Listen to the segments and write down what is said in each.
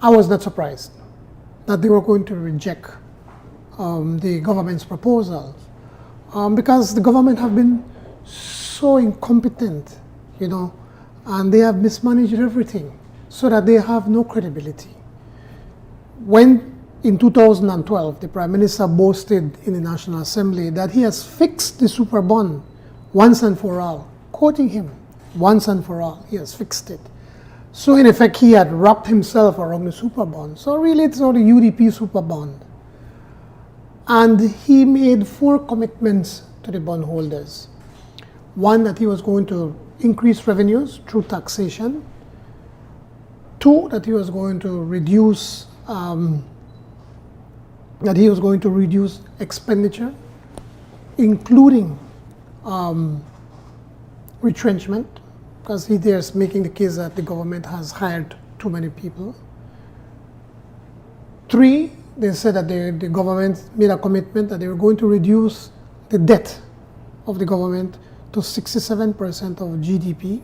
I was not surprised that they were going to reject the government's proposals because the government have been so incompetent, and they have mismanaged everything so that they have no credibility. When in 2012, the Prime Minister boasted in the National Assembly that he has fixed the superbond once and for all, quoting him, once and for all, he has fixed it. So in effect, he had wrapped himself around the superbond. So really, it's not a UDP superbond. And he made 4 commitments to the bondholders. One, that he was going to increase revenues through taxation. 2, that he was going to reduce expenditure, including retrenchment, because he there is making the case that the government has hired too many people. 3, they said that the government made a commitment that they were going to reduce the debt of the government to 67% of GDP.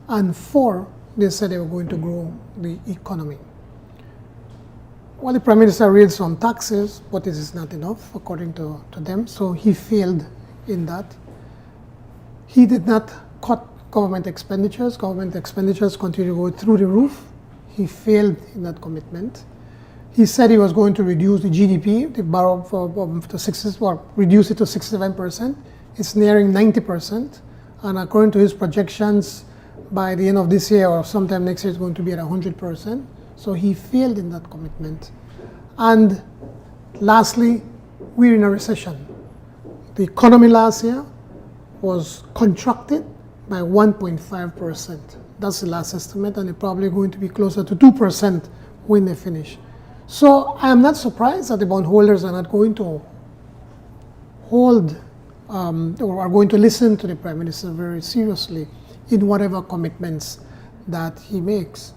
And 4, they said they were going to grow the economy. Well, the Prime Minister raised some taxes, but it is not enough, according to them, so he failed in that. He did not cut government expenditures. Government expenditures continue to go through the roof. He failed in that commitment. He said he was going to reduce the GDP, the Barrow, reduce it to 67%. It's nearing 90%, and according to his projections, by the end of this year or sometime next year, it's going to be at 100%. So he failed in that commitment. And lastly, we're in a recession. The economy last year was contracted by 1.5%. That's the last estimate, and they're probably going to be closer to 2% when they finish. So I am not surprised that the bondholders are not going to hold or are going to listen to the Prime Minister very seriously in whatever commitments that he makes.